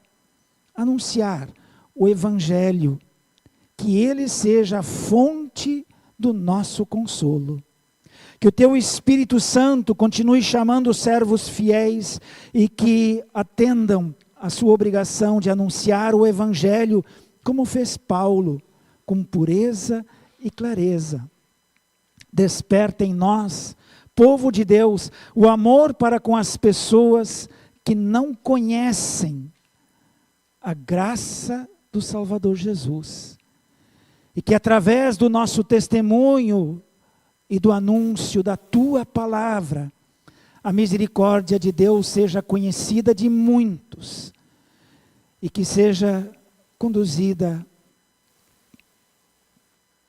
anunciar o Evangelho, que ele seja a fonte do nosso consolo. Que o teu Espírito Santo continue chamando os servos fiéis e que atendam a sua obrigação de anunciar o Evangelho, como fez Paulo, com pureza e clareza. Desperta em nós, povo de Deus, o amor para com as pessoas que não conhecem a graça do Salvador Jesus. E que através do nosso testemunho e do anúncio da tua palavra, a misericórdia de Deus seja conhecida de muitos e que seja conduzida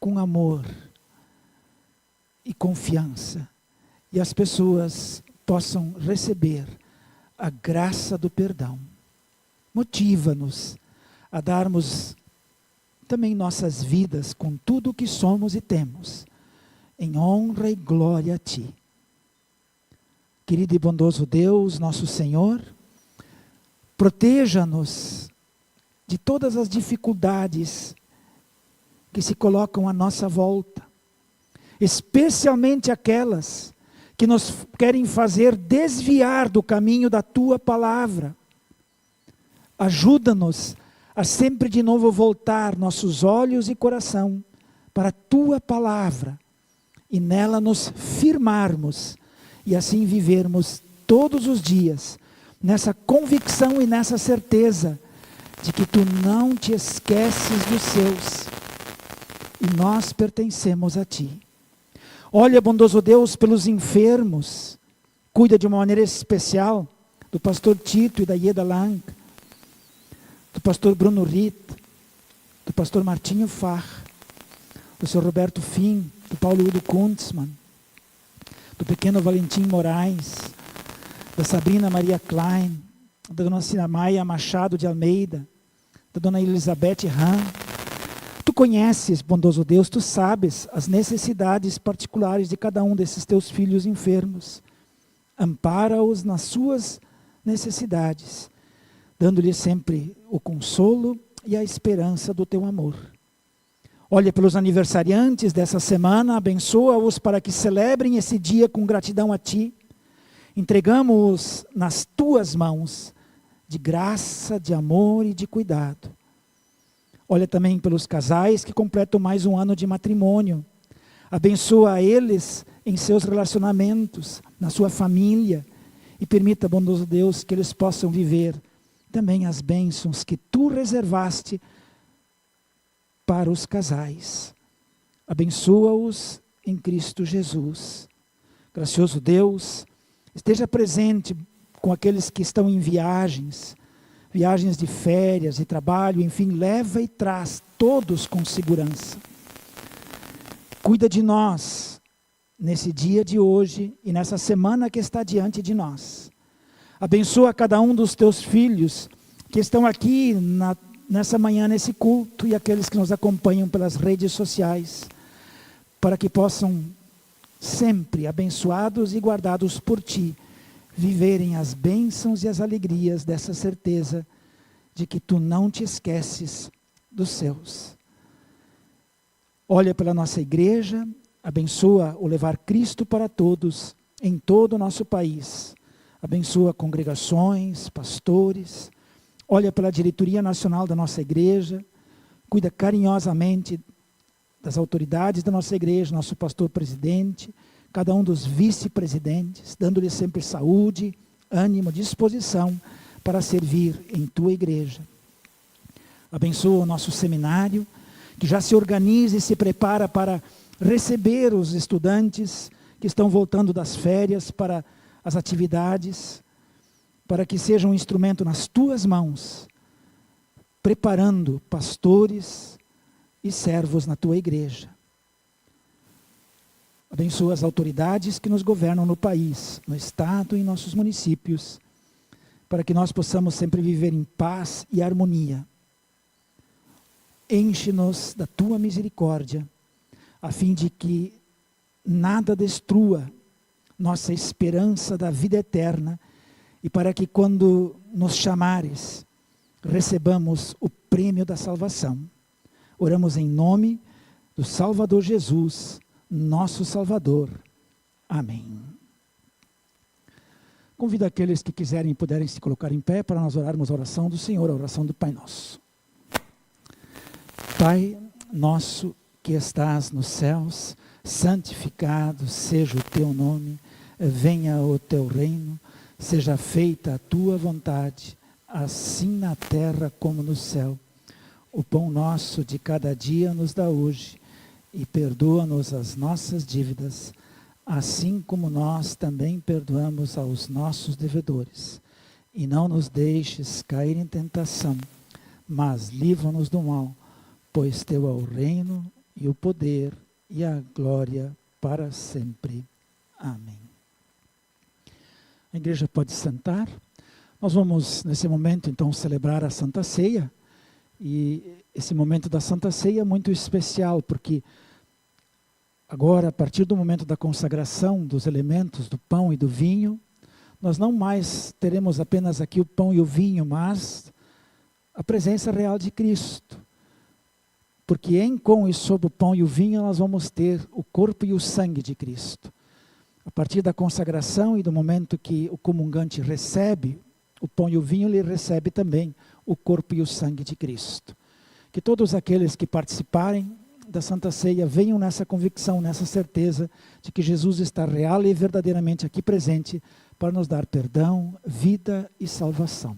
com amor e confiança, e as pessoas possam receber a graça do perdão. Motiva-nos a darmos também nossas vidas com tudo o que somos e temos, em honra e glória a Ti. Querido e bondoso Deus, nosso Senhor, proteja-nos de todas as dificuldades que se colocam à nossa volta, especialmente aquelas que nos querem fazer desviar do caminho da Tua palavra. Ajuda-nos a sempre de novo voltar nossos olhos e coração para a Tua palavra e nela nos firmarmos e assim vivermos todos os dias nessa convicção e nessa certeza de que Tu não te esqueces dos seus e nós pertencemos a Ti. Olha, bondoso Deus, pelos enfermos, cuida de uma maneira especial do pastor Tito e da Ieda Lang, do pastor Bruno Ritt, do pastor Martinho Farr, do Sr. Roberto Fim, do Paulo Udo Kuntzmann, do pequeno Valentim Moraes, da Sabrina Maria Klein, da dona Sinamaia Machado de Almeida, da dona Elizabeth Ram. Tu conheces, bondoso Deus, tu sabes as necessidades particulares de cada um desses teus filhos enfermos. Ampara-os nas suas necessidades, dando-lhes sempre o consolo e a esperança do teu amor. Olha pelos aniversariantes dessa semana, abençoa-os para que celebrem esse dia com gratidão a Ti. Entregamos-os nas Tuas mãos, de graça, de amor e de cuidado. Olha também pelos casais que completam mais um ano de matrimônio. Abençoa eles em seus relacionamentos, na sua família. E permita, bondoso Deus, que eles possam viver também as bênçãos que Tu reservaste para os casais. Abençoa-os em Cristo Jesus. Gracioso Deus, esteja presente com aqueles que estão em viagens de férias, de trabalho, enfim, leva e traz todos com segurança. Cuida de nós nesse dia de hoje e nessa semana que está diante de nós. Abençoa cada um dos teus filhos que estão aqui nessa manhã, nesse culto, e aqueles que nos acompanham pelas redes sociais, para que possam sempre, abençoados e guardados por Ti, viverem as bênçãos e as alegrias dessa certeza de que Tu não te esqueces dos seus. Olha pela nossa igreja, abençoa o levar Cristo para todos, em todo o nosso país. Abençoa congregações, pastores. Olha pela diretoria nacional da nossa igreja, cuida carinhosamente das autoridades da nossa igreja, nosso pastor presidente, cada um dos vice-presidentes, dando-lhes sempre saúde, ânimo, disposição para servir em Tua igreja. Abençoa o nosso seminário, que já se organiza e se prepara para receber os estudantes que estão voltando das férias para as atividades, para que seja um instrumento nas Tuas mãos, preparando pastores e servos na Tua igreja. Abençoa as autoridades que nos governam no país, no estado e em nossos municípios, para que nós possamos sempre viver em paz e harmonia. Enche-nos da Tua misericórdia, a fim de que nada destrua nossa esperança da vida eterna, e para que quando nos chamares, recebamos o prêmio da salvação. Oramos em nome do Salvador Jesus, nosso Salvador. Amém. Convido aqueles que quiserem e puderem se colocar em pé para nós orarmos a oração do Senhor, a oração do Pai Nosso. Pai nosso que estás nos céus, santificado seja o teu nome, venha o teu reino, seja feita a tua vontade, assim na terra como no céu. O pão nosso de cada dia nos dá hoje, e perdoa-nos as nossas dívidas, assim como nós também perdoamos aos nossos devedores. E não nos deixes cair em tentação, mas livra-nos do mal, pois teu é o reino e o poder e a glória para sempre. Amém. A igreja pode sentar. Nós vamos, nesse momento, então, celebrar a Santa Ceia. E esse momento da Santa Ceia é muito especial, porque agora, a partir do momento da consagração dos elementos do pão e do vinho, nós não mais teremos apenas aqui o pão e o vinho, mas a presença real de Cristo. Porque em, com e sob o pão e o vinho nós vamos ter o corpo e o sangue de Cristo. A partir da consagração e do momento que o comungante recebe o pão e o vinho, ele recebe também o corpo e o sangue de Cristo. Que todos aqueles que participarem da Santa Ceia venham nessa convicção, nessa certeza de que Jesus está real e verdadeiramente aqui presente para nos dar perdão, vida e salvação.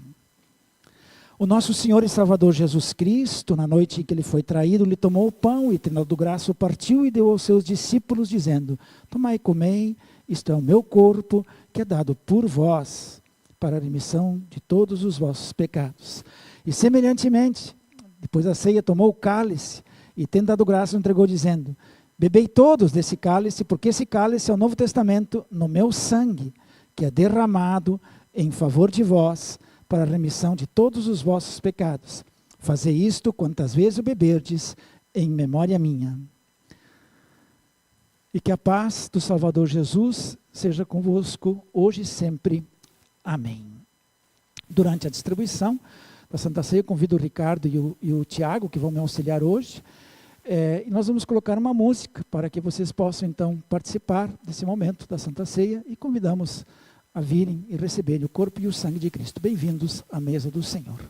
O nosso Senhor e Salvador Jesus Cristo, na noite em que ele foi traído, lhe tomou o pão e, tendo do braço, partiu e deu aos seus discípulos, dizendo: tomai e comei, isto é o meu corpo, que é dado por vós, para a remissão de todos os vossos pecados. E semelhantemente, depois da ceia, tomou o cálice, e tendo dado graça, entregou, dizendo: bebei todos desse cálice, porque esse cálice é o Novo Testamento no meu sangue, que é derramado em favor de vós, para a remissão de todos os vossos pecados. Fazei isto quantas vezes o beberdes, em memória minha. E que a paz do Salvador Jesus seja convosco, hoje e sempre. Amém. Durante a distribuição da Santa Ceia, eu convido o Ricardo e o Tiago, que vão me auxiliar hoje, e nós vamos colocar uma música para que vocês possam, então, participar desse momento da Santa Ceia, e convidamos a virem e receberem o corpo e o sangue de Cristo. Bem-vindos à mesa do Senhor.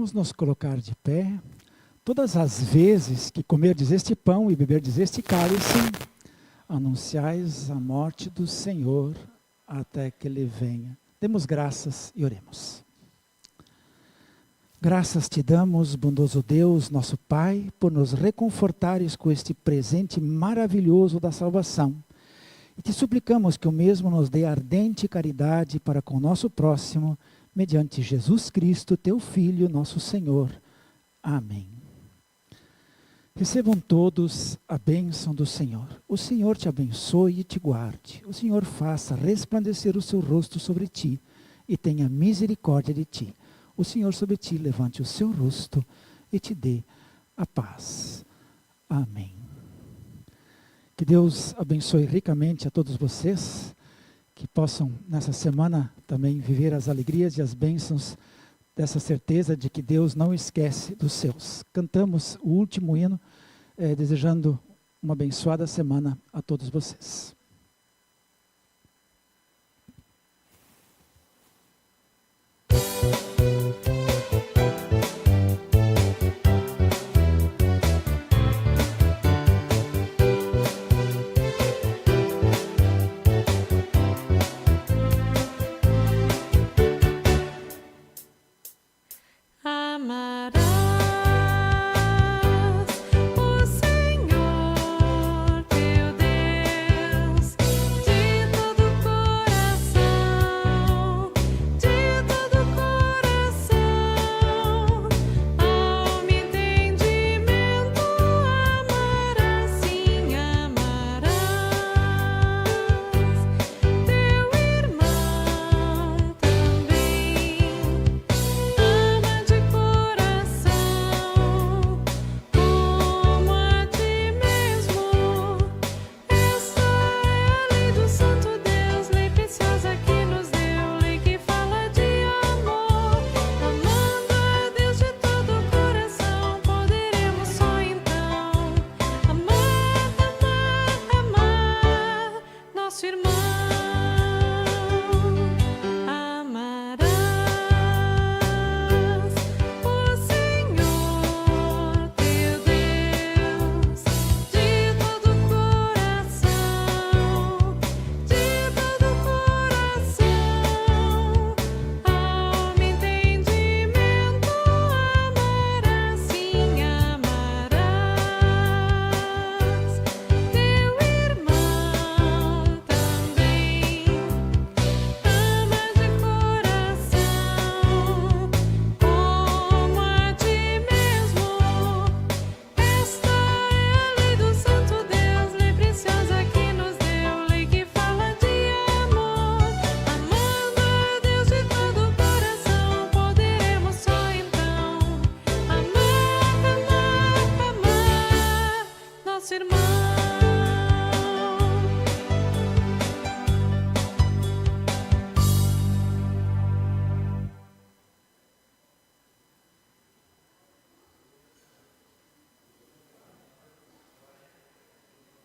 Vamos nos colocar de pé. Todas as vezes que comerdes este pão e beberdes este cálice, anunciais a morte do Senhor até que Ele venha. Demos graças e oremos. Graças te damos, bondoso Deus, nosso Pai, por nos reconfortares com este presente maravilhoso da salvação. E te suplicamos que o mesmo nos dê ardente caridade para com o nosso próximo, mediante Jesus Cristo, teu Filho, nosso Senhor. Amém. Recebam todos a bênção do Senhor. O Senhor te abençoe e te guarde. O Senhor faça resplandecer o seu rosto sobre ti e tenha misericórdia de ti. O Senhor sobre ti levante o seu rosto e te dê a paz. Amém. Que Deus abençoe ricamente a todos vocês, que possam nessa semana também viver as alegrias e as bênçãos dessa certeza de que Deus não esquece dos seus. Cantamos o último hino, desejando uma abençoada semana a todos vocês. Amarás